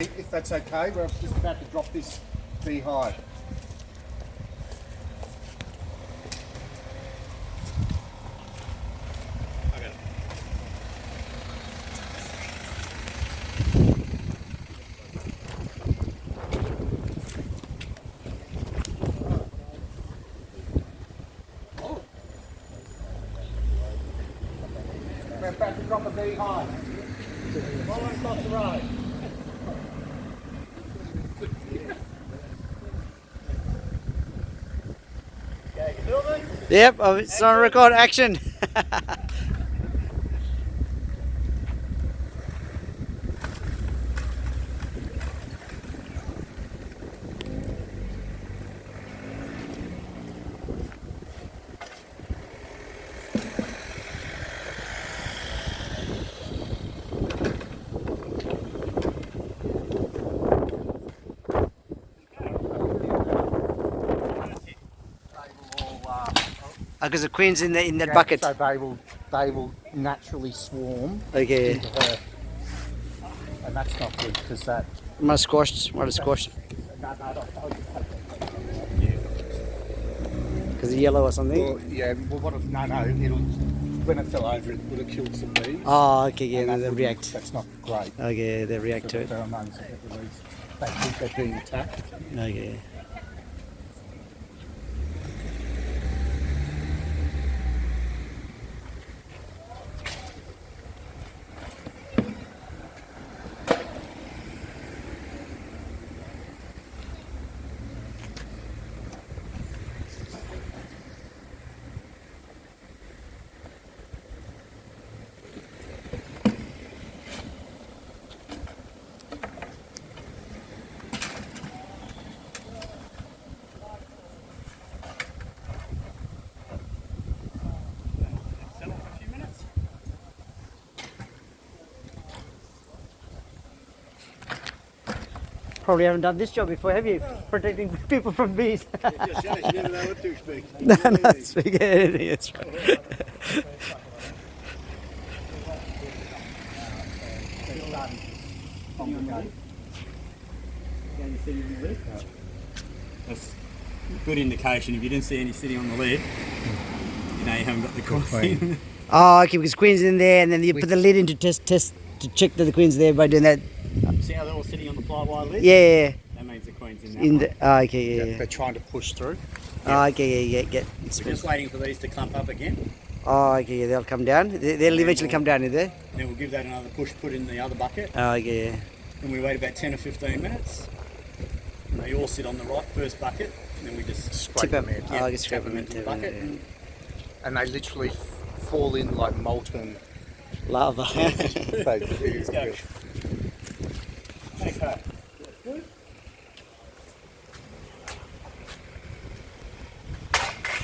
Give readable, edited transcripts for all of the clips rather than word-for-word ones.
If that's okay, we're just about to drop this beehive. We're about to drop a beehive. All across the road. Yep, it's on record. Action. Because the queen's in that bucket. So they will naturally swarm Okay. into her, and that's not good because that. Might have squashed. No, Because no, it's yellow or something. well, yeah. Well, what if, no, it'll when it fell over, it would have killed some bees. Oh, okay, yeah, and they react. That's not great. Okay, they react to The it. pheromones that get released, they think they're being attacked. Okay. Probably haven't done this job before, have you? Protecting people from bees. Just shows you never know what to expect. No, that's anything. That's right. That's a good indication. If you didn't see any sitting on the lid, you know you haven't got the queen. Oh, okay, because queen's in there, and then you put the lid in to test to check that the queen's there by doing that. See how they're all sitting on the flywire lid? Yeah. That means the queen's in there. In the okay, yeah. They're trying to push through. Oh, okay, yeah. We're just waiting for these to clump up again. Oh, okay, yeah, they'll come down. They'll eventually come down, is they? Then we'll give that another push, put in the other bucket. Oh, okay, yeah. And we wait about 10 or 15 minutes. And they all sit on the right first bucket. And then we just Scrape Tip 'em. them in. Oh, I guess tap scrape them 'em into the into bucket. it, And And they literally fall in like molten. Lava. let's go. Okay.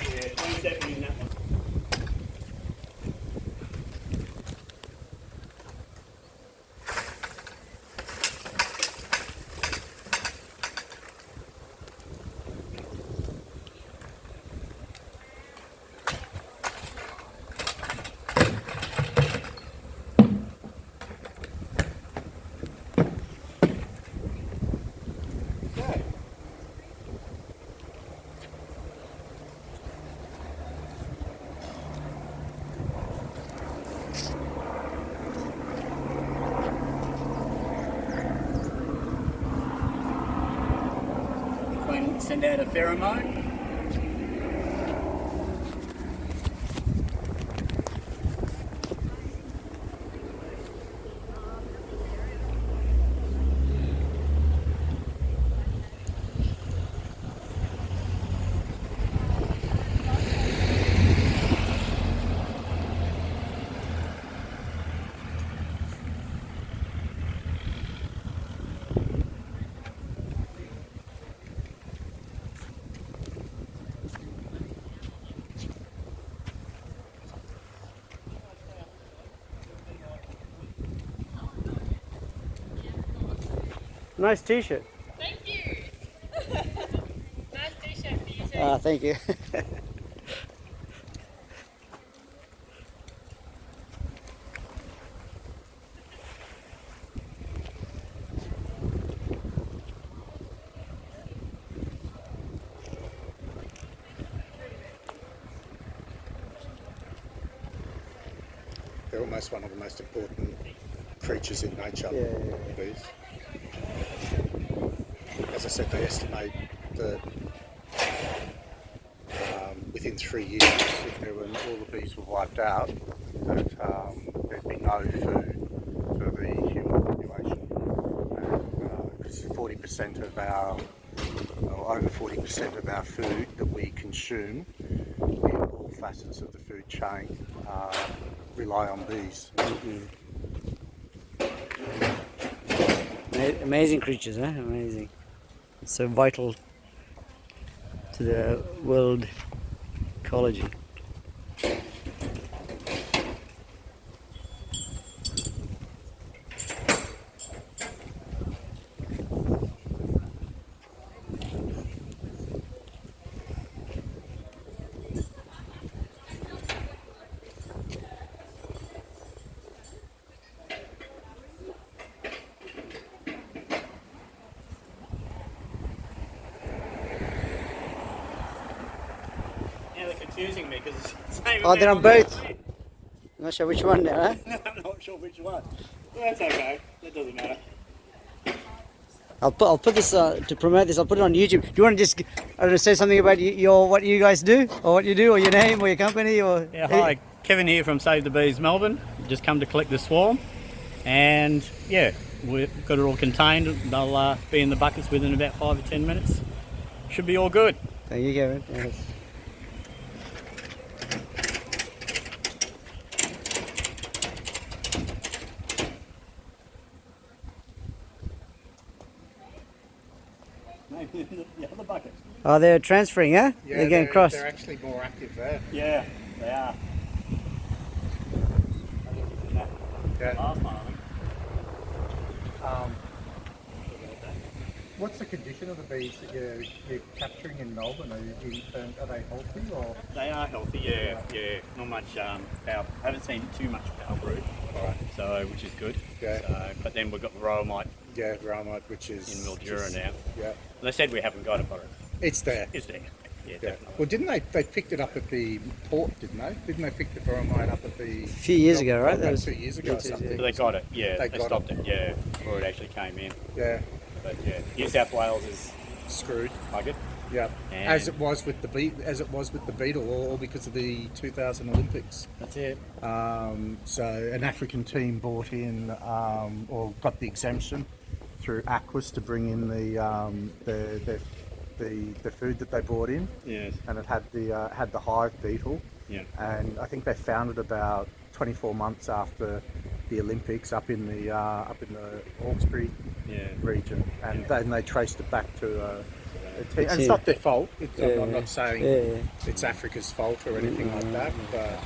Yeah, queen's definitely in that one. Queen send out a pheromone. Nice t-shirt. Thank you. Nice t-shirt for you too. Thank you. almost one of the most important creatures in nature. Yeah. Bees. As I said, they estimate that within 3 years, if all the bees were wiped out, that there'd be no food for the human population. Because 40% of our, or over 40% of our food that we consume in all facets of the food chain rely on bees. Amazing creatures, huh? Amazing. So vital to the world ecology. Yeah, they're confusing me because it's the same. Oh, they're on name both. the lid. I'm not sure which one now, huh? I'm not sure which one. That's okay. That doesn't matter. I'll put this to promote this. I'll put it on YouTube. Do you want to just say something about what you guys do, or what you do, or your name, or your company, or? Yeah, hi, Kevin here from Save the Bees Melbourne. Just come to collect the swarm, and yeah, we've got it all contained. They'll be in the buckets within about 5 or 10 minutes. Should be all good. There you go. Yes. Maybe in the other bucket. Oh, they're transferring, huh? Yeah, they're getting across. They're actually more active there. Yeah, they are. Yeah. Last one, I think. What's the condition of the bees that you're capturing in Melbourne? Are they healthy or? They are healthy, yeah. Not much foul. Haven't seen too much foul brood, Right. so which is good. Yeah. So, but then we've got the Rowamite Yeah, Ramite, which is in Mildura now. Yeah, They said we haven't got it, but it's there. it's there. Yeah, Yeah. definitely. Well, didn't they picked it up at the port, didn't they? Didn't they pick the Veramite up at the... A few years ago, right? About That was 2 years ago or something. But they got it, yeah. They They got stopped it, yeah, before it actually came in. Yeah, But yeah, New South Wales is screwed. buggered. Yeah, And- as it was with the beetle, all because of the 2000 Olympics. That's it. So an African team bought in, or got the exemption through Aquas to bring in the food that they brought in, Yes. and it had the hive beetle. Yeah. And I think they found it about 24 months after the Olympics up in the Hawkesbury Yeah. region, and then they traced it back to a team. And it's not their fault. I'm not saying it's Africa's fault or anything like that, but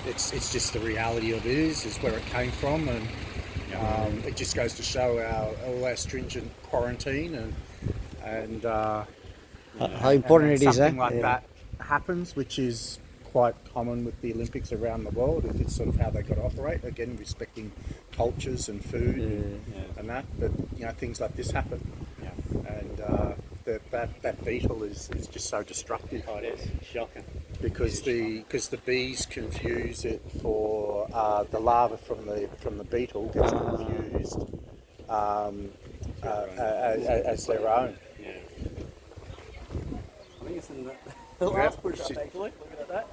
it's just the reality of it is where it came from, and it just goes to show all our stringent quarantine and how important it is, something huh? like that happens, which is quite common with the Olympics around the world. It's sort of how they got to operate, again respecting cultures and food and that, but things like this happen. Yeah. And that beetle is just so destructive. Oh, it is shocking. Because the bees confuse it for the larva from the beetle gets confused as their own. Yeah. I think it's in the last push up actually. Look at that.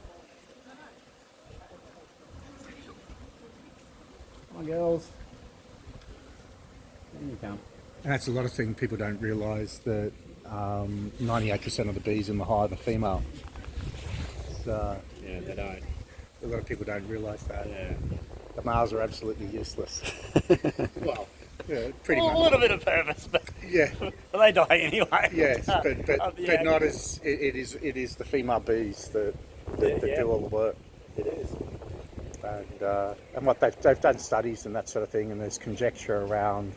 Come on, girls. There you come. And that's a lot of things people don't realise, that 98% of the bees in the hive are female. So Yeah, they don't. a lot of people don't realise that. Yeah. The males are absolutely useless. Well, yeah, pretty A much. little bit of purpose, but Yeah, they die anyway. yes, but Yeah. not as it is the female bees that Yeah. do all the work. It is. And what they've done studies and that sort of thing, and there's conjecture around.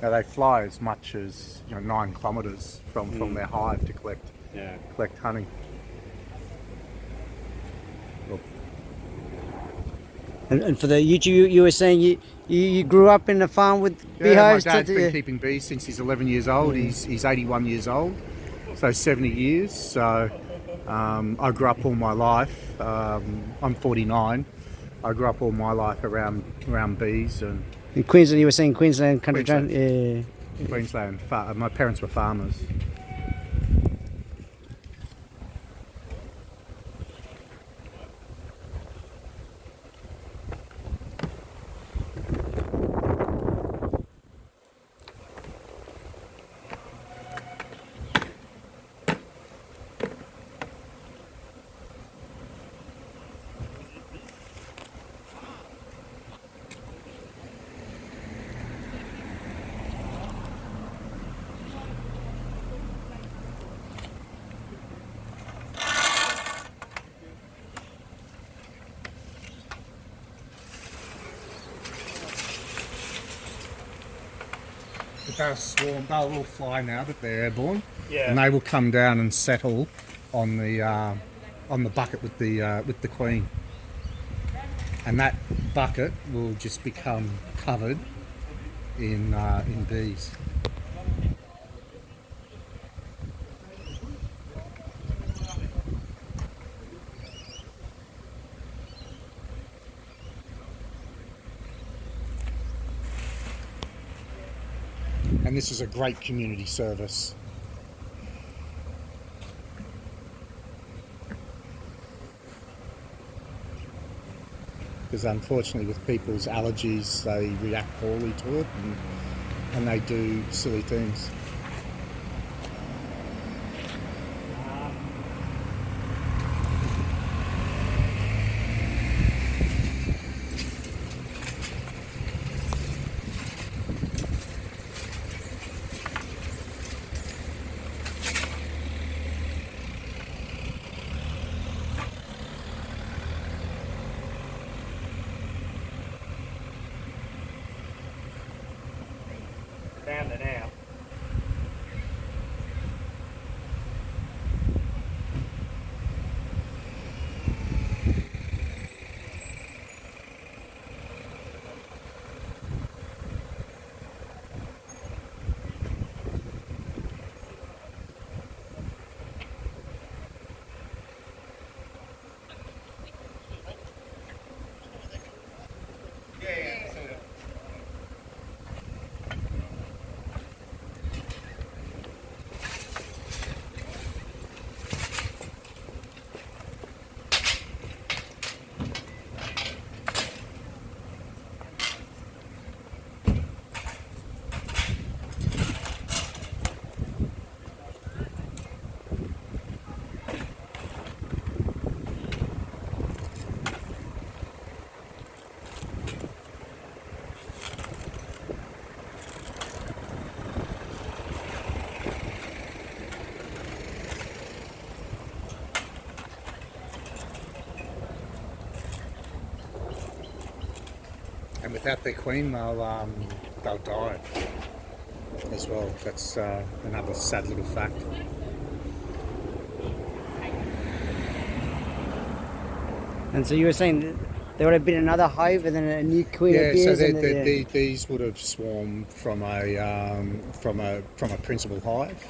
They fly as much as 9 kilometres from their hive to collect honey. And for the YouTube, you were saying you grew up in a farm with beehives. My dad's been keeping bees since he's 11 years old. He's 81 years old, so 70 years. So I grew up all my life. I'm 49. I grew up all my life around bees and In Queensland, you were saying Queensland country town. Queensland. Yeah. Queensland. My parents were farmers. But they'll swarm. They'll all fly now that they're airborne. Yeah. And they will come down and settle on the bucket with the queen. And that bucket will just become covered in bees. And this is a great community service. Because unfortunately with people's allergies they react poorly to it and they do silly things. Found it now. And without their queen, they'll die as well. That's another sad little fact. And so you were saying that there would have been another hive and then a new queen Yeah, appears. so and then, these would have swarmed from a principal hive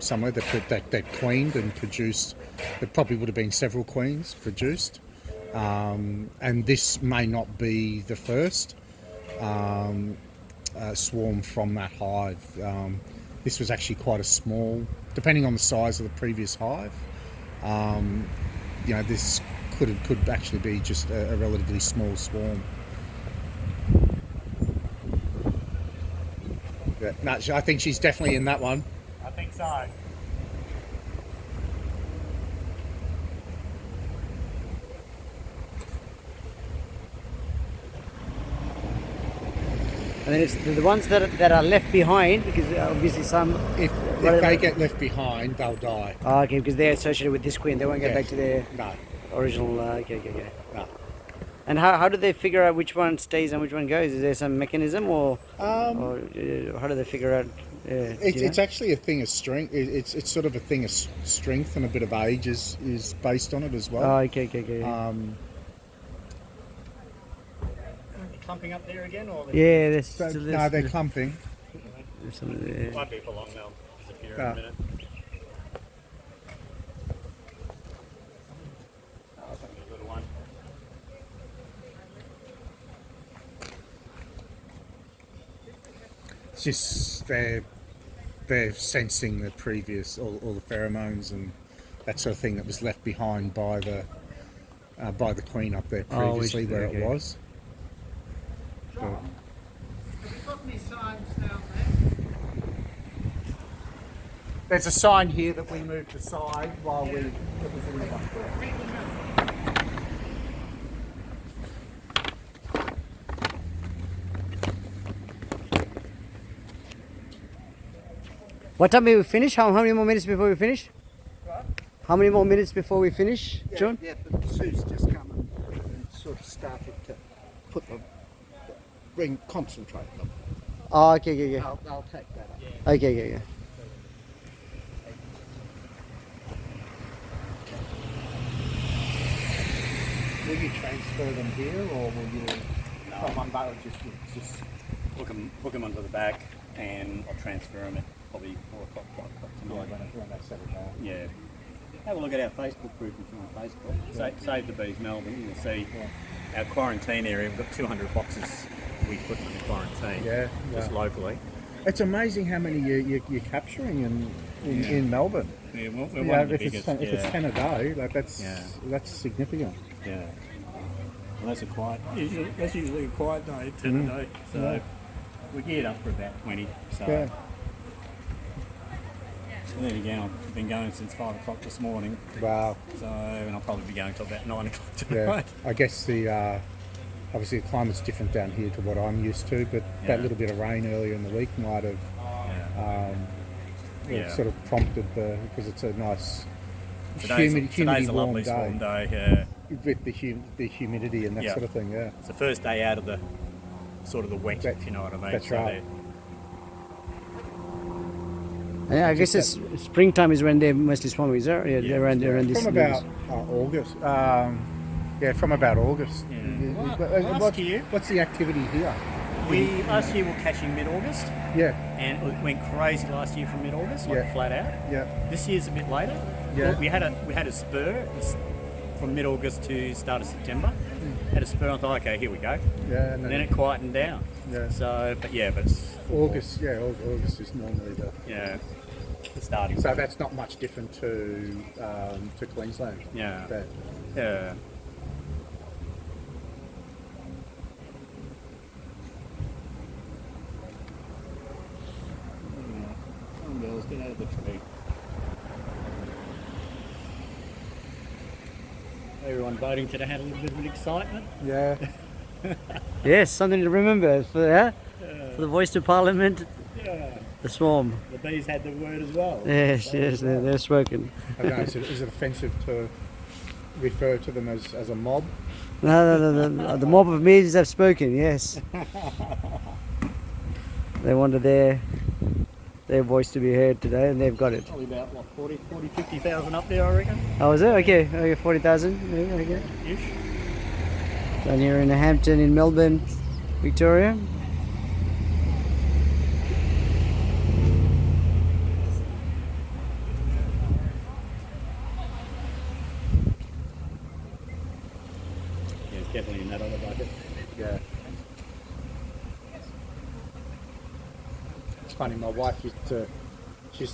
somewhere that queened and produced. There probably would have been several queens produced. And this may not be the first swarm from that hive. This was actually quite a small, depending on the size of the previous hive. This could actually be just a relatively small swarm. Yeah, no, I think she's definitely in that one. I think so. And then it's the ones that are left behind, because obviously some. If they get left behind, they'll die. Oh, okay, because they're associated with this queen. They won't go Yes. back to their No, original. Okay. no. And how do they figure out which one stays and which one goes? Is there some mechanism, or how do they figure out? Do you It's know? actually a thing of strength. It's sort of a thing of strength, and a bit of age is based on it as well. Oh, okay. Clumping up there again, or Yeah, there's So, still no, they're clumping. there's some there. won't be for long. They'll disappear in Ah. a minute. Oh, that's a good one. It's just they're sensing the previous all the pheromones and that sort of thing that was left behind by the queen up there previously, where it was. But, there's a sign here that we moved aside while we. What time will we finish? How many more minutes before we finish? What? How many more minutes before we finish, John? Yeah, but Sue's just come and sort of started to put concentrate them. Oh, okay. I'll take that up. Okay. Will you transfer them here, or will you? From one boat, just Hook them onto the back, and I'll transfer them at probably 4 o'clock, 5 o'clock tonight. when they settle down. Yeah. Have a look at our Facebook group if you're on Facebook. Save the Bees Melbourne. You'll see our quarantine area. We've got 200 boxes we put in the quarantine. Just locally. It's amazing how many you're capturing in Melbourne. Yeah, we're one of the if biggest. If it's 10 a day, like that's significant. Yeah. Well, that's usually a quiet day, 10 a day. So we're geared up for about 20. So. Yeah. And then again, I've been going since 5 o'clock this morning. Wow. So, and I'll probably be going till about 9 o'clock Yeah. tonight. I guess obviously the climate's different down here to what I'm used to, but that little bit of rain earlier in the week might have sort of prompted because it's a nice Today's a lovely warm day. Yeah. With the humidity and that sort of thing. Yeah. It's the first day out of the sort of the wet, if you know what I mean. That's right. Yeah, I guess it's springtime is when they're mostly swarming, is that? Yeah, around this. From about August. From about August. Yeah. Last year, what's the activity here? Last year we were catching mid-August. Yeah. And it went crazy last year from mid-August, flat out. Yeah. This year's a bit later. Yeah. We had a spur from mid-August to start of September. Had a spur. I thought, okay, here we go. Yeah. And then it quietened down. Yeah. So, but it's August. Yeah, August is normally the starting. So that's not much different to Queensland. Yeah. Yeah. Come on, girls, get out of the tree. Everyone voting today had a little bit of an excitement. Yeah. Yes, something to remember for the voice to Parliament. Yeah. The swarm. The bees had the word as well. Yes, they're spoken. I don't know, is it offensive to refer to them as a mob? No, the mob of bees have spoken, yes. They wanted their voice to be heard today, and they've got it. Probably about, 50,000 up there, I reckon. Oh, is it? Okay, 40,000 maybe, okay. Ish. Down here in Hampton in Melbourne, Victoria. Definitely in that other bucket. Yeah. It's funny, my wife used to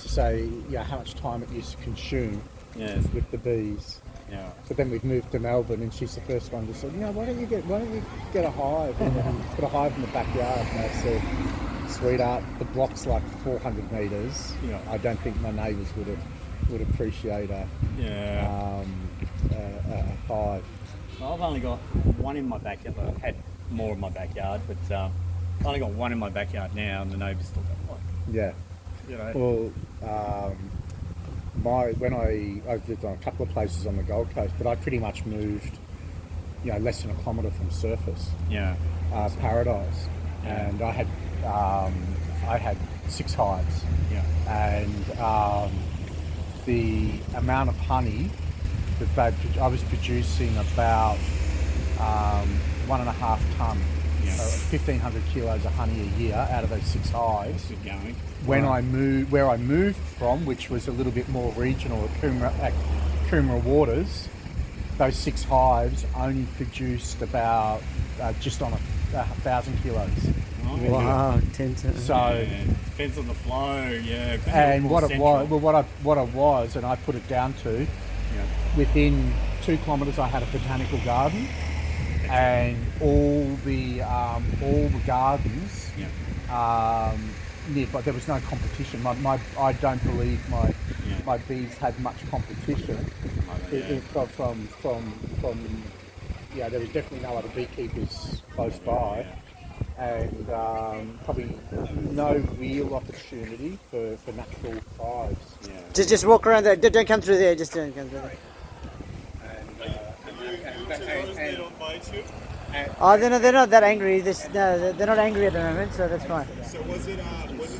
say, how much time it used to consume with the bees. Yeah. But then we've moved to Melbourne, and she's the first one to say, why don't you get a hive and put a hive in the backyard? And I said, sweetheart, the block's like 400 metres. Yeah. I don't think my neighbours would appreciate a hive. Well, I've only got one in my backyard. I've had more in my backyard, but I've only got one in my backyard now, and the neighbours still got one. Yeah. You know. Well, I've lived on a couple of places on the Gold Coast, but I pretty much moved, less than a kilometre from surface. Yeah. Paradise, and I had 6 hives. Yeah. And the amount of honey that I was producing about 1.5 tonne, 1,500 kilos of honey a year out of those 6 hives. Good going. Where I moved from, which was a little bit more regional at Coomera Waters, those 6 hives only produced about just on 1,000 kilos. Wow, 10 to... So, Yeah, depends on the flow. Yeah. and what it was, well, what I was, and I put it down to, within 2 kilometres I had a botanical garden, and all the gardens nearby. There was no competition. I don't believe my bees had much competition from there was definitely no other beekeepers close by, and probably no real opportunity for natural hives. Just walk around there. Don't come through there. Just don't come through there. Oh, they're not that angry. They're not angry at the moment, so that's fine. So was it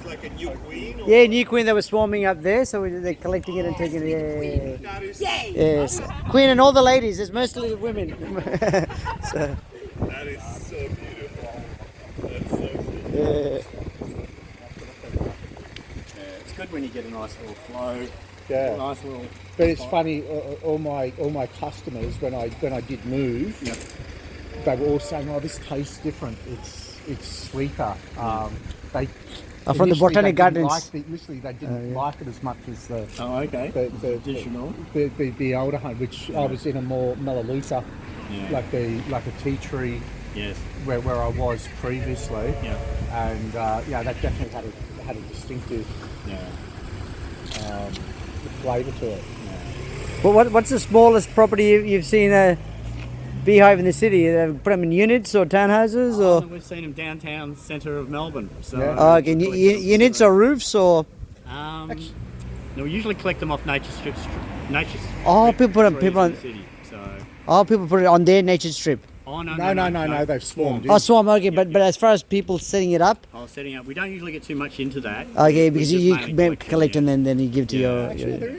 like a new queen? Or? Yeah, new queen that was swarming up there, so they're collecting it and taking it. Yeah. That is, Yes, queen and all the ladies. There's mostly women. So, that is so beautiful. That's so cool. yeah. It's good when you get a nice little flow. Yeah. A nice little. But it's funny. All my customers when I did move, they were all saying, "Oh, this tastes different. It's sweeter." They From the initially botanic they didn't gardens. Initially, they didn't like it as much as the Oh, okay. Traditional. the older hunt, which I was in a more Melaleuca, like a tea tree. Yes. Where I was previously. Yeah. And that definitely had a distinctive flavour to it. Well, what's the smallest property you've seen a beehive in the city? Put them in units or townhouses or? We've seen them downtown centre of Melbourne. So Okay, units or roofs or? No, we usually collect them off nature strips. Oh, people put them- trees people in on- the city. So. Oh, people put it on their nature strip. Oh no, No, they've swarmed in. Oh, swarm. Okay, but as far as people setting it up, Setting up. We don't usually get too much into that. okay, We because just you mainly collect and then you give to your. Actually, are there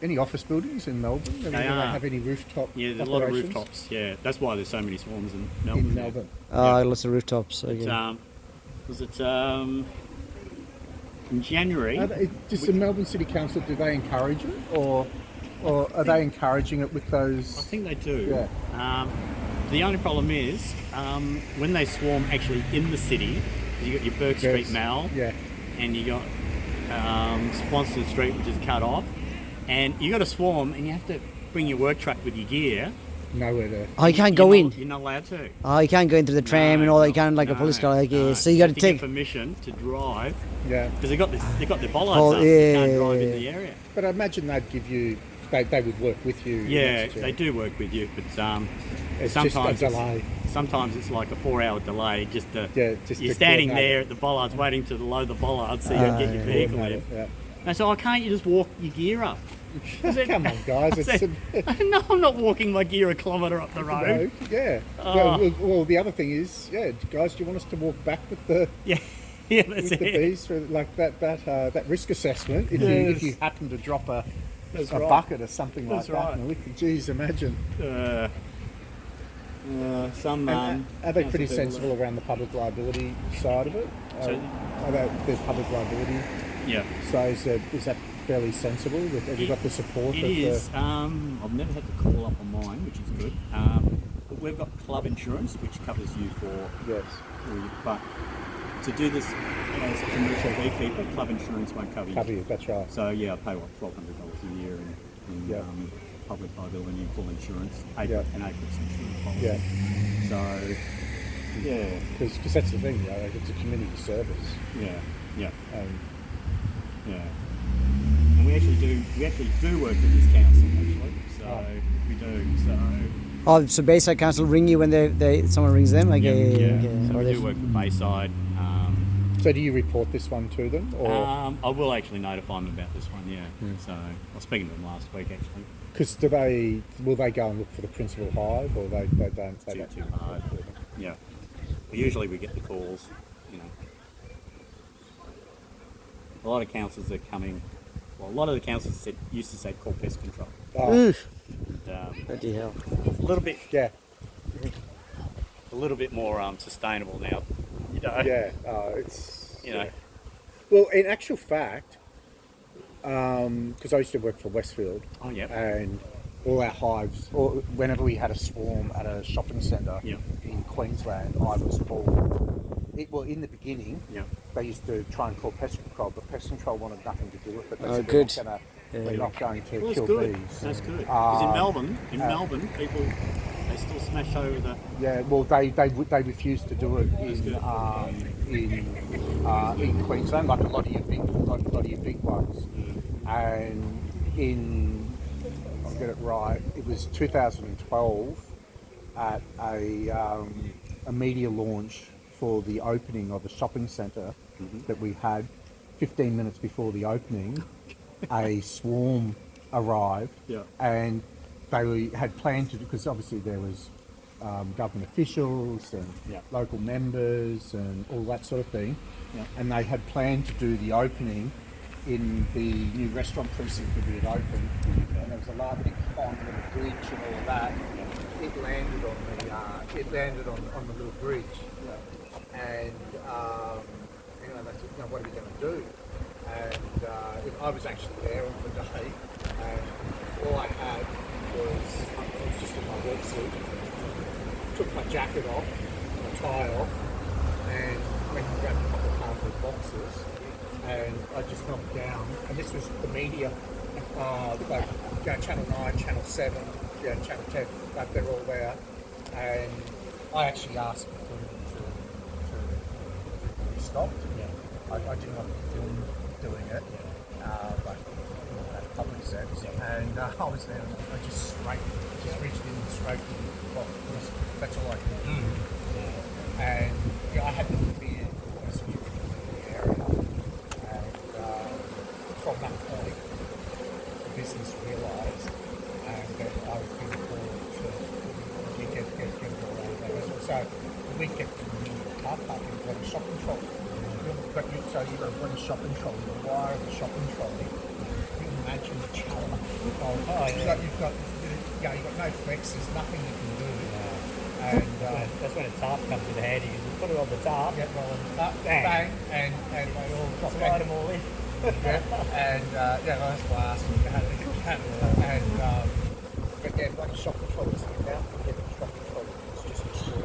any office buildings in Melbourne? Do they are. have any rooftop? Yeah, there's a lot of operations? rooftops. Yeah, that's why there's so many swarms in Melbourne. In Melbourne. Lots of rooftops. Okay. Was it in January? Does the Melbourne City Council, do they encourage it, or are they encouraging it with I those? think they do. Yeah. The only problem is when they swarm actually in the city. You got your Burke Street Yes. Mall, Yeah. and you got Swanston Street, which is cut off, and you got to swarm, and you have to bring your work truck with your gear. Nowhere to. Oh, you can't go in. You're not allowed to. Oh, you can't go into the tram and all that. You can't like a police car. Okay, so you got to get take. permission to drive Yeah. because they got their bollards Oh, up. You can't yeah. drive in the area. But I imagine they'd give you. They would work with you. Yeah, next year. they do work with you, but It's sometimes just a delay. Sometimes it's like a 4-hour delay. Just Yeah, you're standing there at the bollards waiting to load the bollards so you can get your vehicle in. Yeah. And so, can't you just walk your gear up? I said, Come on, guys. I said, no, I'm not walking my gear a kilometre up the road. Yeah. Well, the other thing is, guys, do you want us to walk back with the Yeah, yeah, that's with the it. bees for like that risk assessment? If you happen to drop a That's a right. bucket or something That's like that, right. in a liquid, geez, imagine. Some And are they pretty council people sensible around the public liability side of it? So- The public liability. Yeah, So is that fairly sensible? Have you got the support it of is. the? I've never had to call up on mine, which is good. But we've got club insurance, which covers you for. Yes. But to do this as a commercial beekeeper, club insurance won't cover you. Cover you. That's right. So yeah, I pay what $1,200 a year in Yeah. public liability and full insurance, Yeah. and APIC's insurance policy. Yeah. So yeah, Because that's the thing, like, it's a community service. yeah, yeah, And yeah. And we actually do work with this council actually. So we do. So Oh, so Bayside Council ring you when someone rings them? Okay, yeah. okay. So Or we they- do work with Bayside. so do you report this one to them, or I will actually notify them about this one. Yeah. So I was speaking to them last week actually. because will they go and look for the principal hive, or they don't? They don't Too hard. Yeah. Usually we get the calls, you know. A lot of councils are coming. Well, a lot of the councils used to say call pest control. Oh, Oof, And, bloody hell. a little bit more sustainable now. You know. yeah. It's You know. Well, in actual fact, because I used to work for Westfield, Oh yeah. and all our hives, or whenever we had a swarm at a shopping centre Yeah. in Queensland, I was called. Well, in the beginning, Yeah. they used to try and call pest control, but pest control wanted nothing to do with it. They Oh, said good. they're not going to Well, kill that's good. bees. That's good. Because in Melbourne, people they still smash over the. Yeah, well, they refused to do it in Queensland, like a lot of your big ones. And I'll get it right, it was 2012 at a media launch for the opening of a shopping centre that we had. 15 minutes before the opening, a swarm arrived, Yeah. and they had planned to, because obviously there was government officials and Yeah. local members and all that sort of thing, Yeah. and they had planned to do the opening in the new restaurant precinct that we had opened, and there was a large big pond and a bridge and all of that. It landed on the little bridge, and anyway, they said, what are we going to do? And I was actually there on the day, and all I had was just in my wetsuit. Took my jacket off, my tie off, and went and grabbed a couple of cardboard boxes, and I just knocked down. And this was the media, like Channel 9, Channel 7, Channel 10, like they're all there. And I actually asked for them to be stopped. I didn't want to film doing it, but in that public sense. And I was there, and I just reached in and scraped the box. That's all I could do. And I had no fear of security in the area. And from that point, the business realised that I was being called to get all that. So we kept the car park in one shopping trolley. So you've got one shopping trolley, the wire of the shopping trolley. You can imagine the challenge. You've got no flex, there's nothing you can do. And That's when a tarp comes in handy. You just put it on the tarp. get rolling up, bang, and they all drop Slide them all in. and that's why I asked you to have it. And but yeah, one shopping trolley sitting down, get the truck